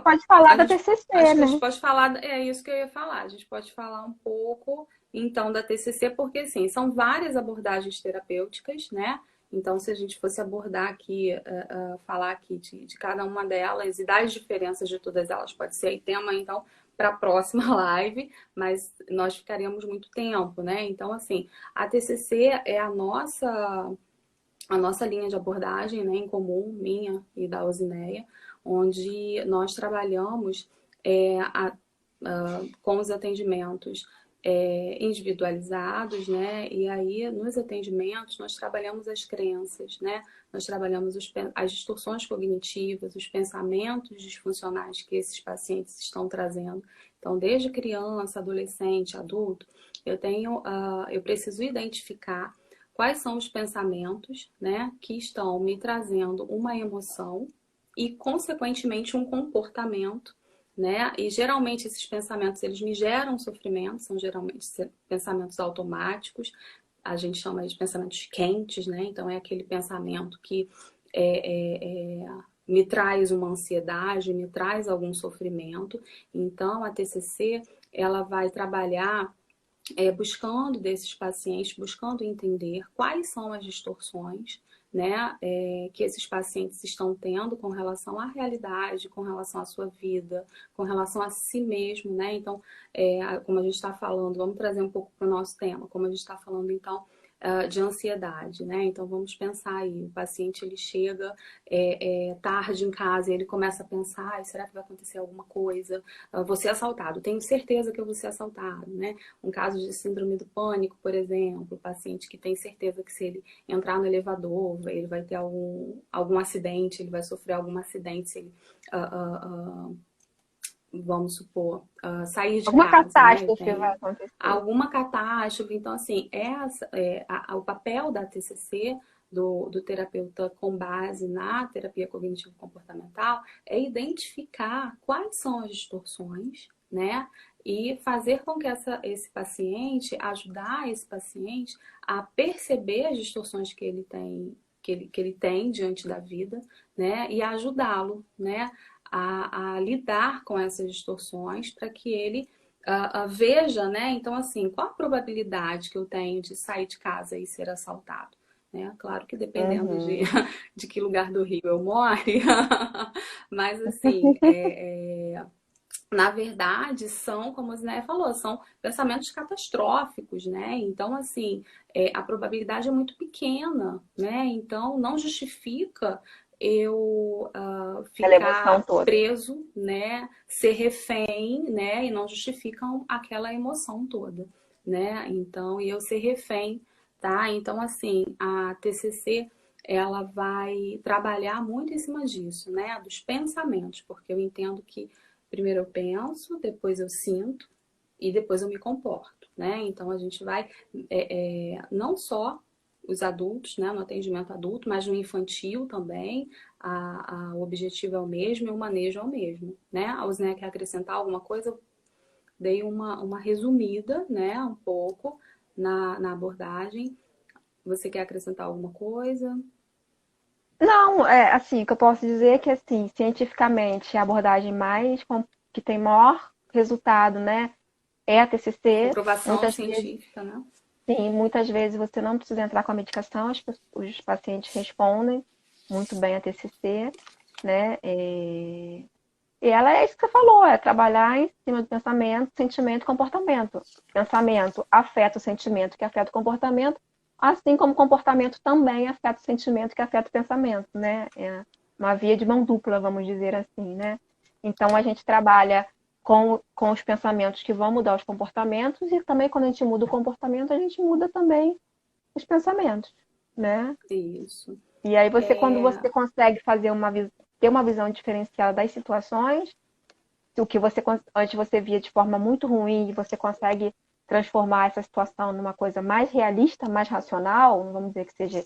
Pode falar A da gente, TCC, acho que a né? gente pode falar, é isso que eu ia falar. A gente pode falar um pouco, então, da TCC, porque, assim, são várias abordagens terapêuticas, né? Então, se a gente fosse abordar aqui, falar aqui de cada uma delas e das diferenças de todas elas, pode ser aí tema, então, para a próxima live, mas nós ficaríamos muito tempo, né? Então, assim, a TCC é a nossa linha de abordagem, né, em comum, minha e da Osineia, onde nós trabalhamos com os atendimentos individualizados, né? E aí, nos atendimentos, nós trabalhamos as crenças, né? Nós trabalhamos as distorções cognitivas, os pensamentos disfuncionais que esses pacientes estão trazendo. Então, desde criança, adolescente, adulto, eu preciso identificar quais são os pensamentos, né, que estão me trazendo uma emoção e, consequentemente, um comportamento, né? E geralmente esses pensamentos eles me geram sofrimento, são geralmente pensamentos automáticos, a gente chama de pensamentos quentes, né? Então é aquele pensamento que me traz uma ansiedade, me traz algum sofrimento. Então a TCC ela vai trabalhar buscando desses pacientes, buscando entender quais são as distorções, né, que esses pacientes estão tendo com relação à realidade, com relação à sua vida, com relação a si mesmo, né? Então, como a gente está falando, vamos trazer um pouco para o nosso tema, como a gente está falando, então, de ansiedade, né? Então, vamos pensar aí, o paciente, ele chega tarde em casa e ele começa a pensar, será que vai acontecer alguma coisa? Vou ser assaltado, tenho certeza que eu vou ser assaltado, né? Um caso de síndrome do pânico, por exemplo, o paciente que tem certeza que se ele entrar no elevador, ele vai ter algum acidente, ele vai sofrer algum acidente se ele, vamos supor, sair de Alguma casa, né? Ele catástrofe vai tem acontecer. alguma catástrofe. Então, assim, o papel da TCC, do terapeuta com base na terapia cognitivo-comportamental, é identificar quais são as distorções, né? E fazer com que esse paciente, ajudar esse paciente a perceber as distorções que ele tem, que ele tem diante da vida, né? E ajudá-lo, né? A lidar com essas distorções para que ele veja, né? Então, assim, qual a probabilidade que eu tenho de sair de casa e ser assaltado? Né? Claro que dependendo Uhum. de que lugar do Rio eu more, mas assim, na verdade, são, como a Zé falou, são pensamentos catastróficos, né? Então, assim, a probabilidade é muito pequena, né? Então, não justifica eu Aquela emoção ficar toda. preso, né? Ser refém, né? E não justificam aquela emoção toda, né? Então, e eu ser refém, tá? Então, assim, a TCC ela vai trabalhar muito em cima disso, né? Dos pensamentos, porque eu entendo que primeiro eu penso, depois eu sinto e depois eu me comporto, né? Então a gente vai não só os adultos, né, no atendimento adulto, mas no infantil também, o objetivo é o mesmo e o manejo é o mesmo, né? A Osné quer acrescentar alguma coisa? Eu dei uma resumida, né, um pouco na abordagem. Você quer acrescentar alguma coisa? Não, assim, o que eu posso dizer é que, assim, cientificamente, a abordagem que tem maior resultado, né, é a TCC. Comprovação Muitas vezes, científica, né? sim, muitas vezes você não precisa entrar com a medicação, os pacientes respondem muito bem a TCC, né, e ela é isso que você falou, é trabalhar em cima do pensamento, sentimento e comportamento. Pensamento afeta o sentimento, que afeta o comportamento, assim como o comportamento também afeta o sentimento, que afeta o pensamento, né? É uma via de mão dupla, vamos dizer assim, né? Então, a gente trabalha com os pensamentos que vão mudar os comportamentos e também quando a gente muda o comportamento, a gente muda também os pensamentos, né? Isso. E aí quando É, você consegue ter uma visão diferenciada das situações, o que você antes você via de forma muito ruim, você consegue transformar essa situação numa coisa mais realista, mais racional, não vamos dizer que seja.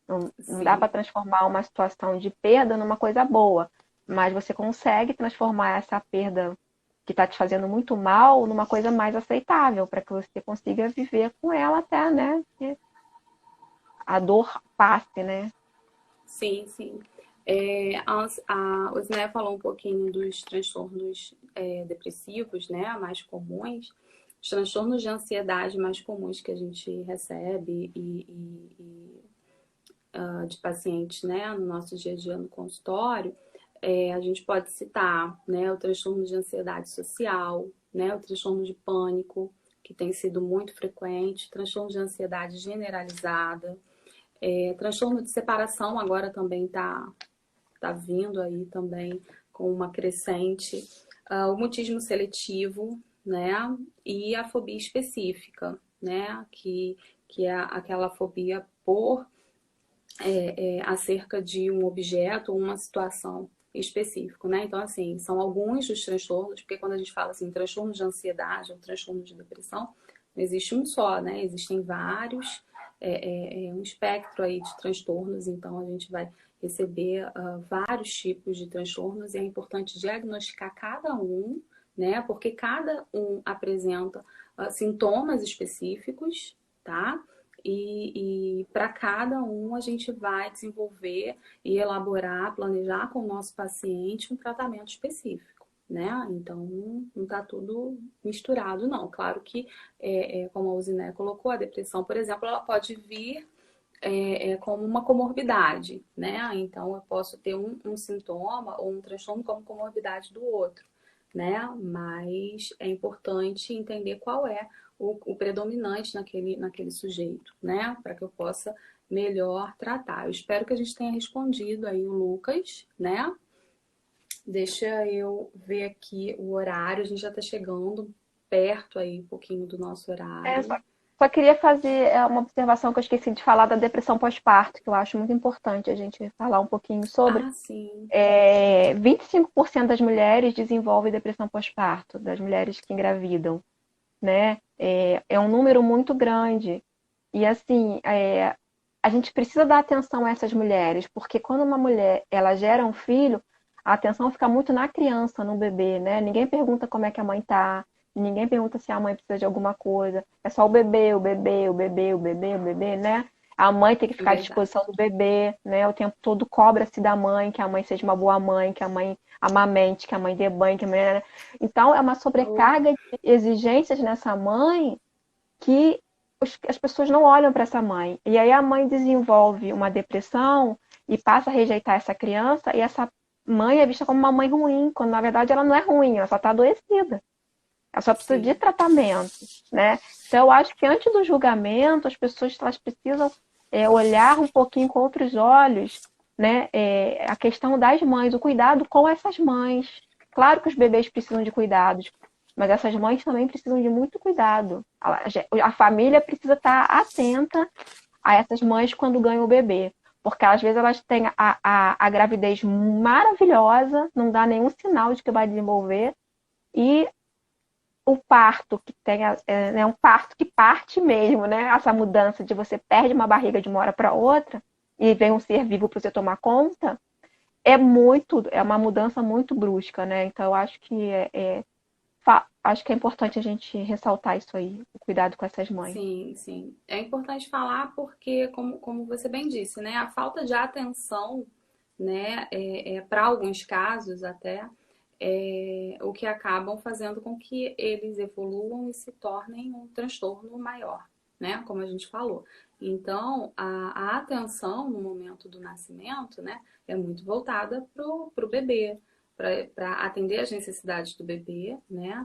Não dá para transformar uma situação de perda numa coisa boa, mas você consegue transformar essa perda que está te fazendo muito mal numa coisa mais aceitável, para que você consiga viver com ela até, né, que a dor passe, né? Sim, sim. O Zé falou um pouquinho dos transtornos depressivos, né, mais comuns. Os transtornos de ansiedade mais comuns que a gente recebe de pacientes, né, no nosso dia a dia no consultório, a gente pode citar, né, o transtorno de ansiedade social, né, o transtorno de pânico, que tem sido muito frequente, transtorno de ansiedade generalizada, transtorno de separação agora também tá vindo aí também com uma crescente, o mutismo seletivo, né, e a fobia específica, né, que é aquela fobia por acerca de um objeto ou uma situação específico, né? Então, assim, são alguns dos transtornos, porque quando a gente fala assim, transtorno de ansiedade ou transtorno de depressão, não existe um só, né? Existem vários, um espectro aí de transtornos, então a gente vai receber vários tipos de transtornos e é importante diagnosticar cada um, né? Porque cada um apresenta sintomas específicos, tá? E para cada um a gente vai desenvolver e elaborar, planejar com o nosso paciente um tratamento específico, né? Então não está tudo misturado, não. Claro que, como a Uziné colocou, a depressão, por exemplo, ela pode vir como uma comorbidade, né? Então eu posso ter um sintoma ou um transtorno como comorbidade do outro, né? Mas é importante entender qual é o predominante naquele sujeito, né? Para que eu possa melhor tratar. Eu espero que a gente tenha respondido aí o Lucas, né? Deixa eu ver aqui o horário, a gente já está chegando perto aí um pouquinho do nosso horário. Só queria fazer uma observação que eu esqueci de falar da depressão pós-parto, que eu acho muito importante a gente falar um pouquinho sobre. Ah, sim. 25% das mulheres desenvolvem depressão pós-parto, das mulheres que engravidam, né? É um número muito grande. E assim, a gente precisa dar atenção a essas mulheres, porque quando uma mulher ela gera um filho, a atenção fica muito na criança, no bebê, né? Ninguém pergunta como é que a mãe tá, ninguém pergunta se a mãe precisa de alguma coisa. É só o bebê, o bebê, o bebê, o bebê, o bebê, né? A mãe tem que ficar à disposição do bebê, né? O tempo todo cobra-se da mãe, que a mãe seja uma boa mãe, que a mãe amamente, que a mãe dê banho, que a mãe... Então, é uma sobrecarga de exigências nessa mãe que as pessoas não olham para essa mãe. E aí a mãe desenvolve uma depressão e passa a rejeitar essa criança, e essa mãe é vista como uma mãe ruim, quando na verdade ela não é ruim, ela só está adoecida. Ela só precisa de tratamento, né? Então eu acho que antes do julgamento, as pessoas elas precisam olhar um pouquinho com outros olhos, né? A questão das mães, o cuidado com essas mães. Claro que os bebês precisam de cuidados, mas essas mães também precisam de muito cuidado. A família precisa estar atenta a essas mães quando ganham o bebê. Porque às vezes elas têm a gravidez maravilhosa, não dá nenhum sinal de que vai desenvolver, e o parto que tem um parto que parte mesmo, né? Essa mudança de você perde uma barriga de uma hora para outra e vem um ser vivo para você tomar conta, é uma mudança muito brusca, né? Então eu acho que acho que é importante a gente ressaltar isso aí, o cuidado com essas mães. Sim, sim. É importante falar porque, como você bem disse, né, a falta de atenção, né, para alguns casos até, o que acabam fazendo com que eles evoluam e se tornem um transtorno maior, né, como a gente falou. Então, a atenção no momento do nascimento, né, é muito voltada pro bebê, para atender às necessidades do bebê, né,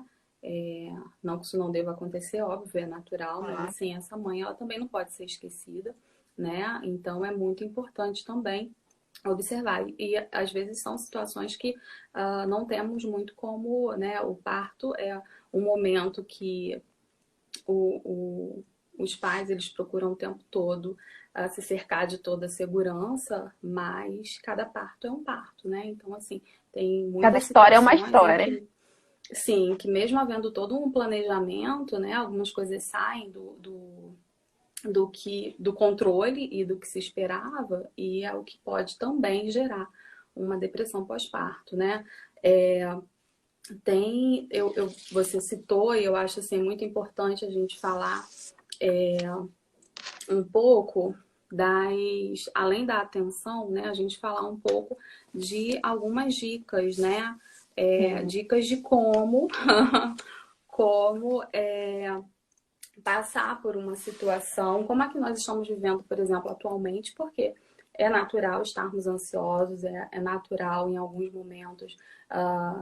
não que isso não deva acontecer, óbvio, é natural, mas assim, essa mãe ela também não pode ser esquecida, né? Então é muito importante também observar. E às vezes são situações que não temos muito como, né? O parto é um momento que os pais eles procuram o tempo todo se cercar de toda a segurança, mas cada parto é um parto, né? Então, assim, tem muitas cada história é uma situações em história. que sim, que mesmo havendo todo um planejamento, né, algumas coisas saem do controle e do que se esperava, e é o que pode também gerar uma depressão pós-parto, né? É, você citou, e eu acho assim, muito importante a gente falar um pouco além da atenção, né, a gente falar um pouco de algumas dicas, né? Dicas de como, como passar por uma situação, como é que nós estamos vivendo, por exemplo, atualmente, porque é natural estarmos ansiosos, é natural em alguns momentos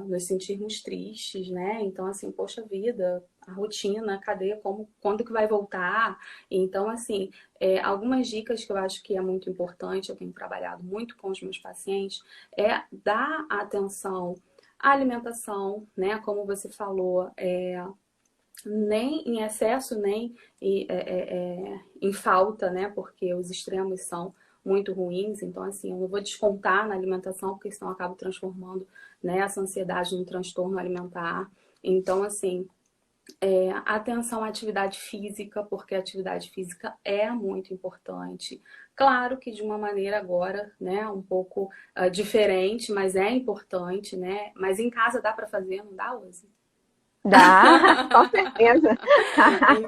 nos sentirmos tristes, né? Então, assim, poxa vida, a rotina, cadê, quando que vai voltar? Então, assim, algumas dicas que eu acho que é muito importante, eu tenho trabalhado muito com os meus pacientes, é dar atenção à alimentação, né? Como você falou, nem em excesso, nem em falta, né? Porque os extremos são muito ruins. Então, assim, eu não vou descontar na alimentação, porque senão eu acabo transformando, né, essa ansiedade num transtorno alimentar. Então, assim, atenção à atividade física, porque a atividade física é muito importante. Claro que de uma maneira agora, né, um pouco diferente, mas é importante, né? Mas em casa dá para fazer, não dá, Uzi? Dá, com certeza.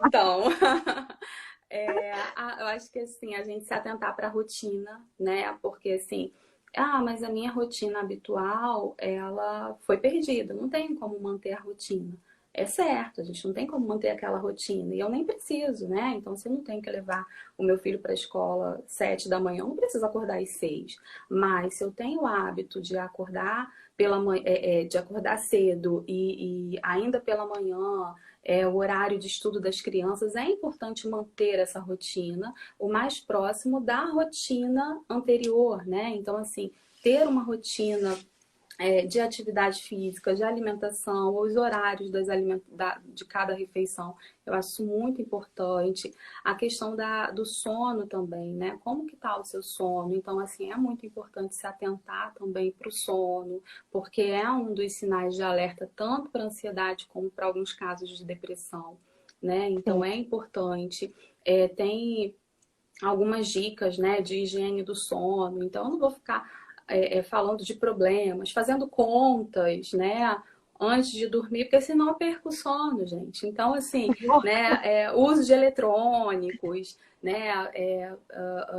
Então, eu acho que assim, a gente se atentar para a rotina, né? Porque assim, mas a minha rotina habitual, ela foi perdida, não tem como manter a rotina. É certo, a gente não tem como manter aquela rotina. E eu nem preciso, né? Então, se eu não tenho que levar o meu filho para a escola 7 da manhã, eu não preciso acordar às 6. Mas se eu tenho o hábito de acordar pela manhã, de acordar cedo e ainda pela manhã, o horário de estudo das crianças, é importante manter essa rotina o mais próximo da rotina anterior, né? Então, assim, ter uma rotina de atividade física, de alimentação, os horários de cada refeição, eu acho isso muito importante. A questão do sono também, né? Como que está o seu sono? Então, assim, é muito importante se atentar também para o sono, porque é um dos sinais de alerta tanto para ansiedade como para alguns casos de depressão, né? Então, Sim. é importante. Tem algumas dicas, né, de higiene do sono. Então, eu não vou ficar falando de problemas, fazendo contas, né, antes de dormir, porque senão eu perco o sono, gente. Então, assim, né, uso de eletrônicos, né,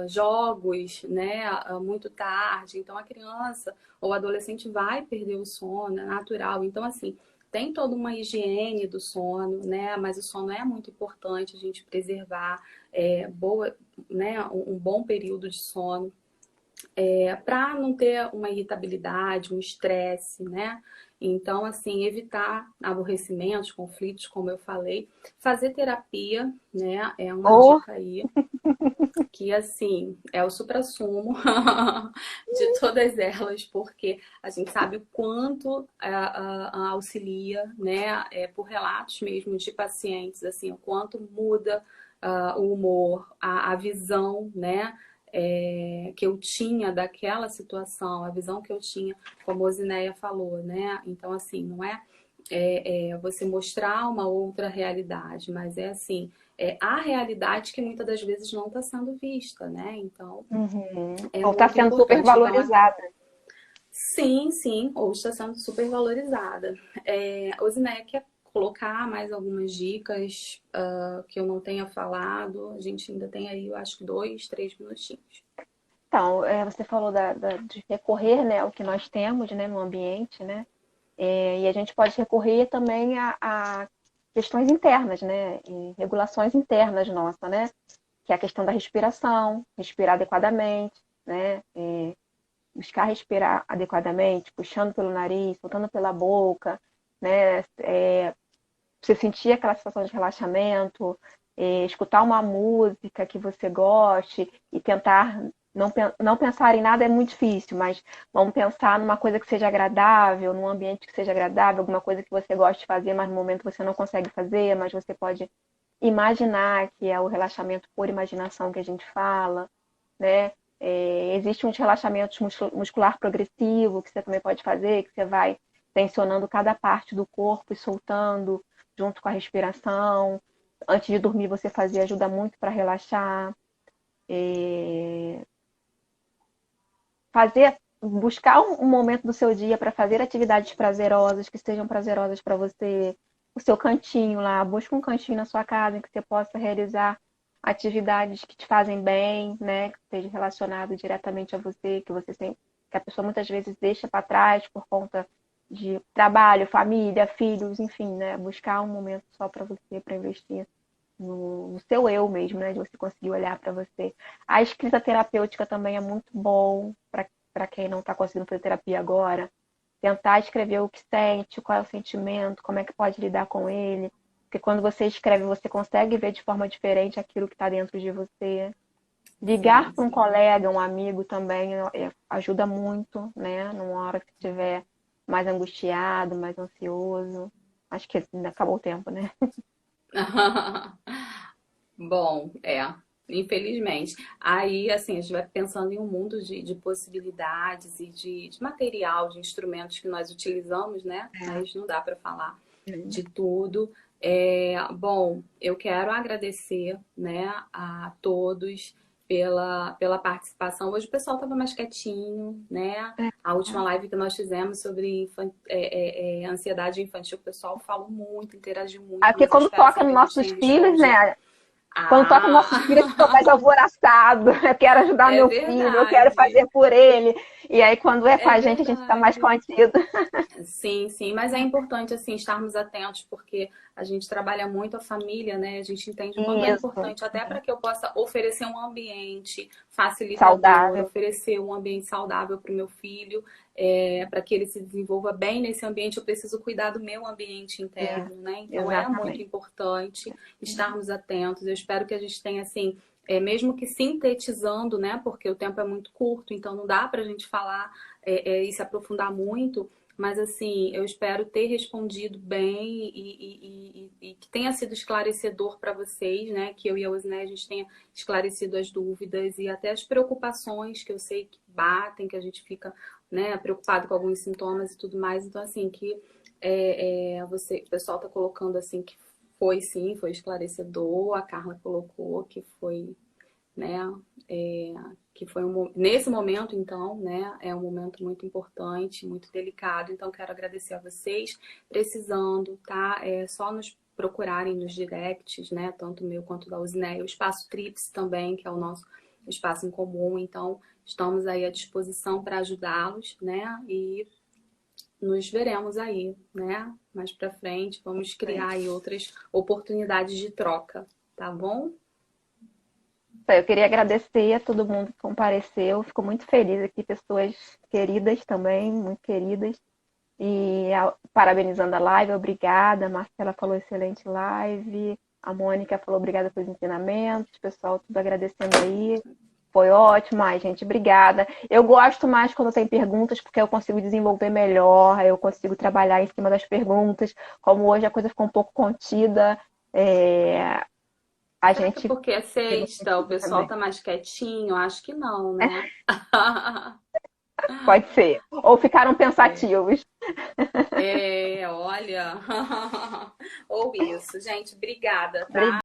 jogos, né, muito tarde. Então, a criança ou o adolescente vai perder o sono, é natural. Então, assim, tem toda uma higiene do sono, né? Mas o sono é muito importante a gente preservar boa, né, um bom período de sono, para não ter uma irritabilidade, um estresse, né? Então, assim, evitar aborrecimentos, conflitos, como eu falei. Fazer terapia, né? É uma Ou, dica aí que, assim, é o suprassumo de todas elas, porque a gente sabe o quanto auxilia, né? Por relatos mesmo de pacientes, assim, o quanto muda o humor, a visão, né? Que eu tinha daquela situação, a visão que eu tinha, como a Osineia falou, né? Então, assim, não é você mostrar uma outra realidade, mas é assim, a realidade que muitas das vezes não está sendo vista, né? Então, é ou está muito sendo super importante. Então, valorizada. sim, sim, ou está sendo super valorizada. Osineia, quer colocar mais algumas dicas que eu não tenha falado? A gente ainda tem aí, eu acho que 2, 3 minutinhos. Então, você falou de recorrer, né, ao que nós temos, né, no ambiente, né? E a gente pode recorrer também a questões internas, né? E regulações internas nossas, né? Que é a questão da respiração, respirar adequadamente, né? Buscar respirar adequadamente, puxando pelo nariz, soltando pela boca, né? Você sentir aquela sensação de relaxamento, escutar uma música que você goste e tentar não pensar em nada é muito difícil, mas vamos pensar numa coisa que seja agradável, num ambiente que seja agradável, alguma coisa que você goste de fazer, mas no momento você não consegue fazer, mas você pode imaginar, que é o relaxamento por imaginação que a gente fala, né? Existe uns relaxamentos muscular progressivo que você também pode fazer, que você vai tensionando cada parte do corpo e soltando junto com a respiração. Antes de dormir, você fazer ajuda muito para relaxar. Buscar um momento do seu dia para fazer atividades prazerosas, que sejam prazerosas para você. O seu cantinho lá, busca um cantinho na sua casa em que você possa realizar atividades que te fazem bem, né? Que esteja relacionado diretamente a você, que a pessoa muitas vezes deixa para trás por conta de trabalho, família, filhos, enfim, né? Buscar um momento só para você, para investir no seu eu mesmo, né? De você conseguir olhar para você. A escrita terapêutica também é muito bom para quem não está conseguindo fazer terapia agora. Tentar escrever o que sente, qual é o sentimento, como é que pode lidar com ele. Porque quando você escreve, você consegue ver de forma diferente aquilo que está dentro de você. Ligar para um colega, um amigo também ajuda muito, né? Numa hora que estiver mais angustiado, mais ansioso. Acho que acabou o tempo, né? Bom, infelizmente. Aí, assim, a gente vai pensando em um mundo de possibilidades e de material, de instrumentos que nós utilizamos, né? Mas não dá para falar de tudo. Bom, eu quero agradecer, né, a todos pela participação. Hoje o pessoal estava mais quietinho, né? A última live que nós fizemos sobre ansiedade infantil, o pessoal falou muito, interagiu muito. Porque quando toca nos nossos filhos, né? Quando toca nossos filhos, a gente fica mais alvoroçado. Eu quero ajudar meu filho, eu quero fazer por ele. E aí, quando é com a gente está mais contido. Sim, sim, mas é importante, assim, estarmos atentos, porque a gente trabalha muito a família, né? A gente entende o quanto é importante, até para que eu possa oferecer um ambiente facilitador, saudável. Oferecer um ambiente saudável para o meu filho, para que ele se desenvolva bem nesse ambiente, eu preciso cuidar do meu ambiente interno, né? Então é muito importante estarmos atentos. Eu espero que a gente tenha, assim, mesmo que sintetizando, né? Porque o tempo é muito curto, então não dá para a gente falar e se aprofundar muito. Mas, assim, eu espero ter respondido bem e que tenha sido esclarecedor para vocês, né? Que eu e a Osné, a gente tenha esclarecido as dúvidas e até as preocupações que eu sei que batem, que a gente fica, né, preocupado com alguns sintomas e tudo mais. Então, assim, que o pessoal está colocando, assim, que foi esclarecedor. A Carla colocou que foi, né, que foi nesse momento, então, né, é um momento muito importante, muito delicado, então quero agradecer a vocês, precisando, tá, só nos procurarem nos directs, né, tanto o meu quanto da Osné, o Espaço Trips também, que é o nosso espaço em comum, então estamos aí à disposição para ajudá-los, né, e nos veremos aí, né, mais para frente, vamos criar aí outras oportunidades de troca, tá bom? Eu queria agradecer a todo mundo que compareceu. Fico muito feliz aqui, pessoas queridas também, muito queridas. E parabenizando a live, obrigada. A Marcela falou excelente live. A Mônica falou obrigada pelos ensinamentos. Pessoal, tudo agradecendo aí. Foi ótimo. Ai, gente, obrigada. Eu gosto mais quando tem perguntas, porque eu consigo desenvolver melhor, eu consigo trabalhar em cima das perguntas. Como hoje a coisa ficou um pouco contida, a gente... Porque é sexta, o pessoal tá mais quietinho? Acho que não, né? Pode ser. Ou ficaram pensativos. Olha. Ou isso. Gente, obrigada, tá?